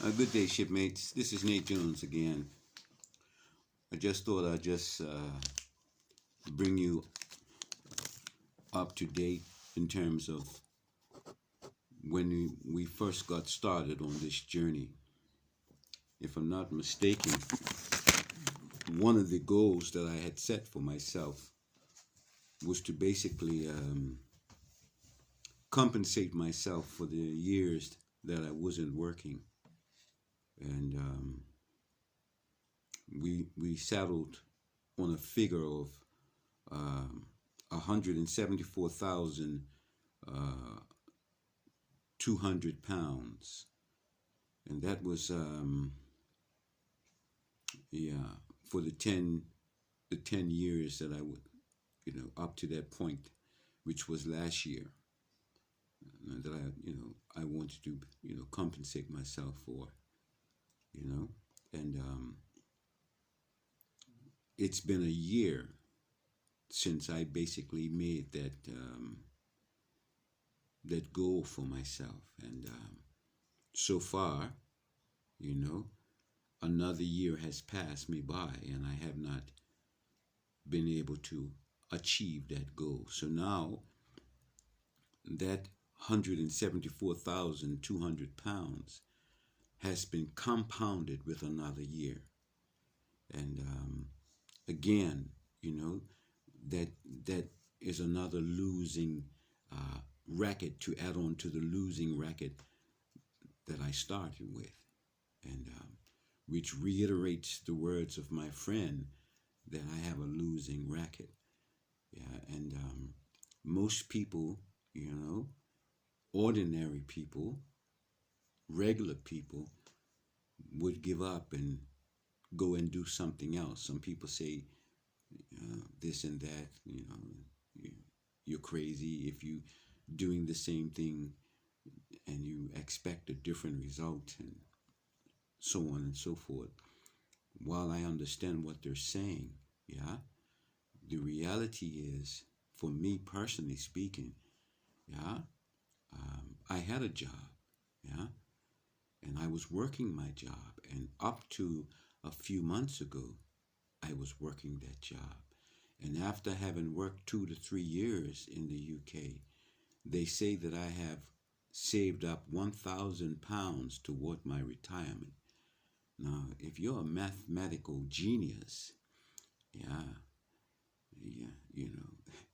Good day, shipmates. This is Nate Jones again. I just thought I'd just bring you up to date in terms of when we first got started on this journey. If I'm not mistaken, one of the goals that I had set for myself was to basically compensate myself for the years that I wasn't working. And we settled on a figure of 174,200 pounds, and that was for the 10 years that I would, up to that point, which was last year, that I wanted to compensate myself for, and it's been a year since I basically made that goal for myself, and so far, another year has passed me by, and I have not been able to achieve that goal. So now that 174,200 pounds has been compounded with another year, and again, that is another losing record to add on to the losing record that I started with, and which reiterates the words of my friend that I have a losing record. Yeah, and most people, ordinary people, regular people, would give up and go and do something else. Some people say this and that, you're crazy if you doing the same thing and you expect a different result, and so on and so forth. While I understand what they're saying, the reality is, for me personally speaking, I had a job, and I was working my job, and up to a few months ago, I was working that job. And after having worked 2 to 3 years in the UK, they say that I have saved up 1,000 pounds toward my retirement. Now, if you're a mathematical genius,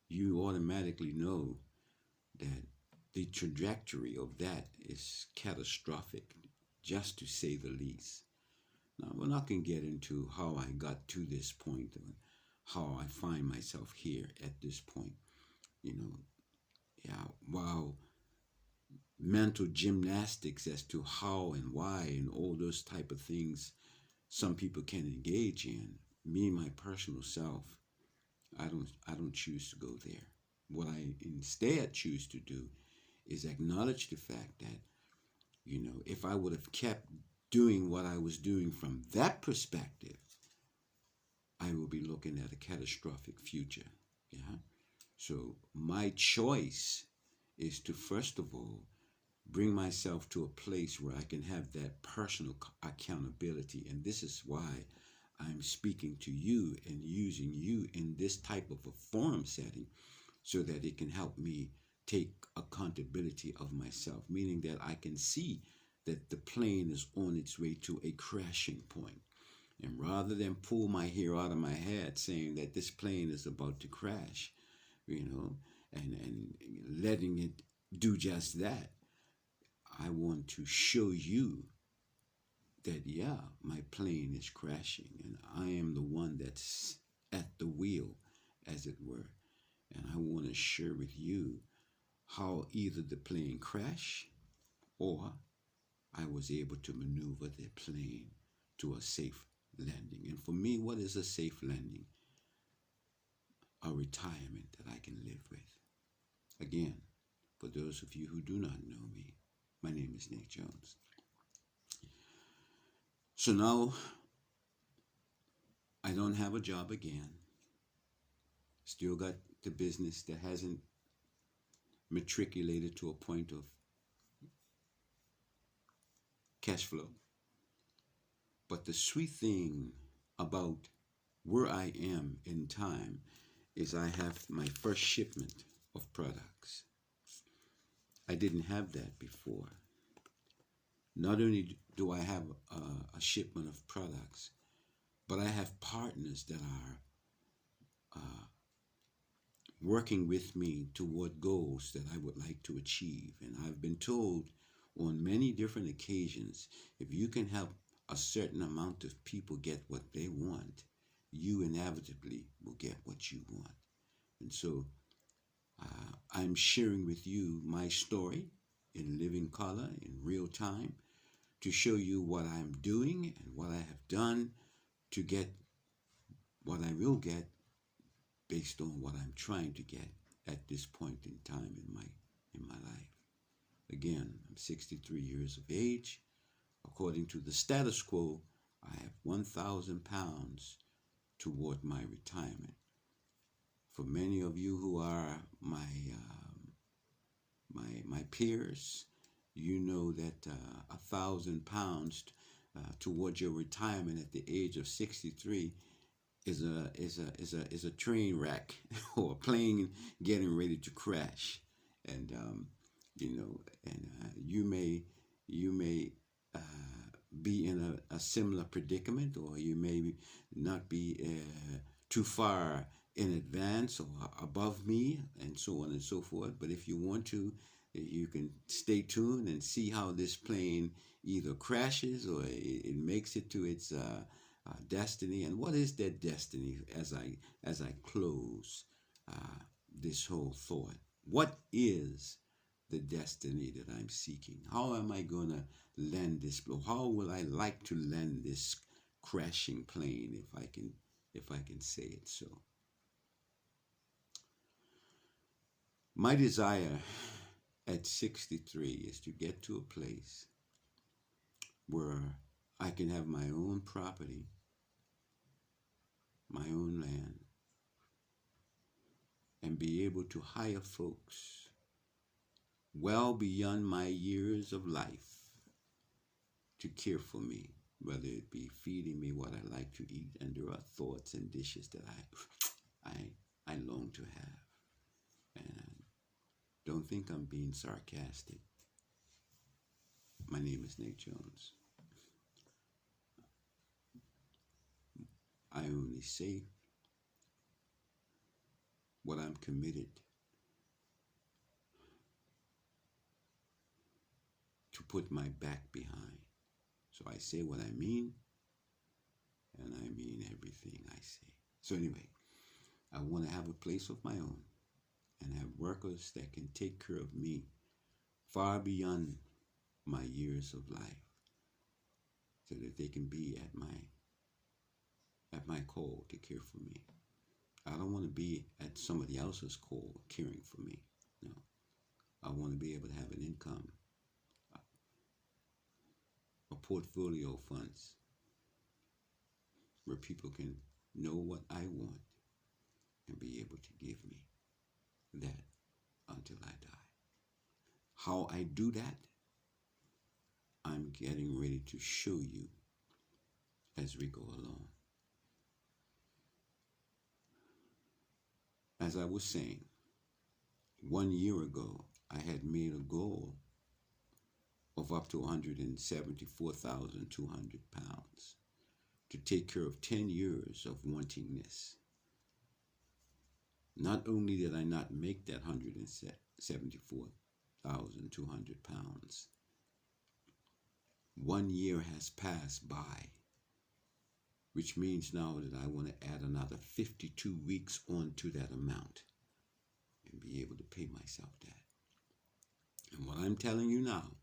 you automatically know that the trajectory of that is catastrophic, just to say the least. Now, we're not going to get into how I got to this point, or how I find myself here at this point. While mental gymnastics as to how and why and all those type of things some people can engage in, me, my personal self, I don't choose to go there. What I instead choose to do is acknowledge the fact that, if I would have kept doing what I was doing from that perspective, I will be looking at a catastrophic future. So my choice is to, first of all, bring myself to a place where I can have that personal accountability. And this is why I'm speaking to you and using you in this type of a forum setting, so that it can help me take accountability of myself, meaning that I can see that the plane is on its way to a crashing point. And rather than pull my hair out of my head saying that this plane is about to crash, and letting it do just that, I want to show you that, my plane is crashing, and I am the one that's at the wheel, as it were. And I want to share with you how either the plane crashed, or I was able to maneuver the plane to a safe landing. And for me, what is a safe landing? A retirement that I can live with. Again, for those of you who do not know me, my name is Nate Jones. So now, I don't have a job again. Still got the business that hasn't matriculated to a point of cash flow. But the sweet thing about where I am in time is I have my first shipment of products. I didn't have that before. Not only do I have a shipment of products, but I have partners that are working with me toward goals that I would like to achieve. And I've been told on many different occasions, if you can help a certain amount of people get what they want, you inevitably will get what you want. And so I'm sharing with you my story in living color, in real time, to show you what I'm doing and what I have done to get what I will get based on what I'm trying to get at this point in time in my life. Again, I'm 63 years of age. According to the status quo, I have 1,000 pounds toward my retirement. For many of you who are my peers, you know that 1,000 pounds towards your retirement at the age of 63 is a train wreck or a plane getting ready to crash. And you may be in a similar predicament, or you may not be too far in advance or above me, and so on and so forth. But if you want to, you can stay tuned and see how this plane either crashes or it makes it to its destiny. And what is that destiny as I close this whole thought? What is the destiny that I'm seeking? How am I going to land this blow? How will I like to land this crashing plane, if I can say it so? My desire at 63 is to get to a place where I can have my own property, my own land, and be able to hire folks well beyond my years of life to care for me, whether it be feeding me what I like to eat. And there are thoughts and dishes that I long to have. And don't think I'm being sarcastic. My name is Nate Jones. I only say what I'm committed to put my back behind. So I say what I mean, and I mean everything I say. So anyway, I want to have a place of my own and have workers that can take care of me far beyond my years of life, so that they can be at my call to care for me. I don't want to be at somebody else's call caring for me. No. I want to be able to have an income, a portfolio of funds where people can know what I want and be able to give me that until I die. How I do that, I'm getting ready to show you as we go along. As I was saying, 1 year ago, I had made a goal of up to 174,200 pounds to take care of 10 years of wanting this. Not only did I not make that 174,200 pounds, 1 year has passed by, which means now that I want to add another 52 weeks onto that amount and be able to pay myself that. And what I'm telling you now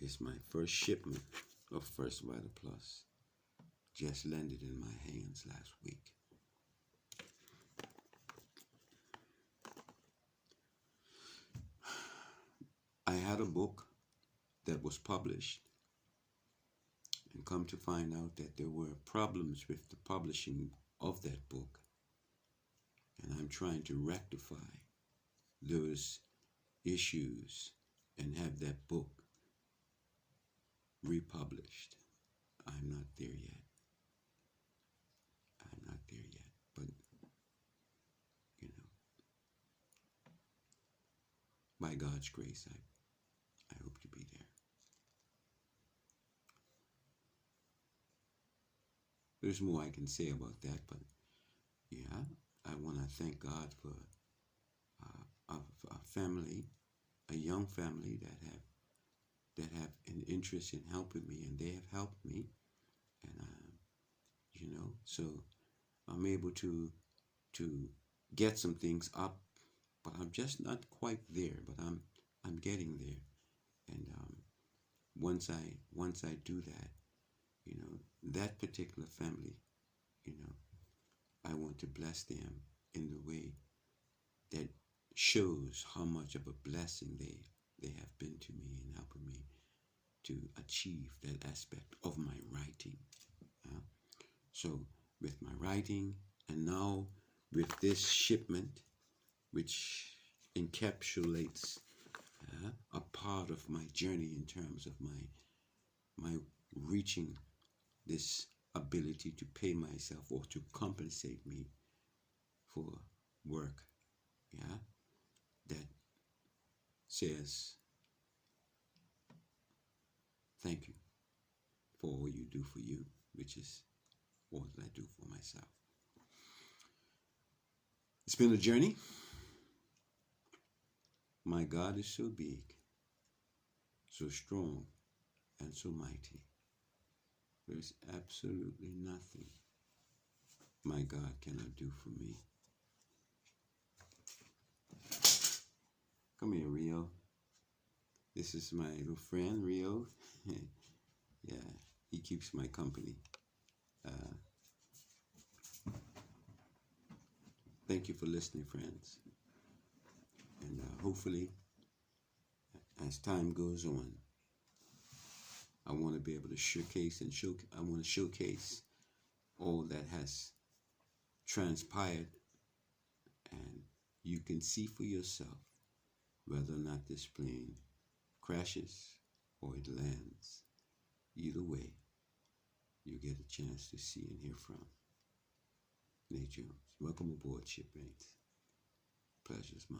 is my first shipment of First Vital Plus just landed in my hands last week. I had a book that was published, and come to find out that there were problems with the publishing of that book. And I'm trying to rectify those issues and have that book republished. I'm not there yet. I'm not there yet. But, you know, by God's grace, I hope to be there. There's more I can say about that, but yeah, I want to thank God for a family, a young family that have an interest in helping me, and they have helped me, and so I'm able to get some things up, but I'm just not quite there. But I'm getting there, and once I do that, that particular family, you know, I want to bless them in the way that shows how much of a blessing they have been to me in helping me to achieve that aspect of my writing. So with my writing, and now with this shipment, which encapsulates a part of my journey in terms of my reaching this ability to pay myself or to compensate me for work, that says thank you for all you do for you, which is all that I do for myself. It's been a journey. My God is so big, so strong, and so mighty. There's absolutely nothing my God cannot do for me. Come here, Rio. This is my little friend, Rio. Yeah, he keeps my company. Thank you for listening, friends. And hopefully, as time goes on, I want to be able to showcase I want to showcase all that has transpired, and you can see for yourself whether or not this plane crashes or it lands. Either way, you get a chance to see and hear from Nate Jones. Welcome aboard, shipmates. Pleasure's mine.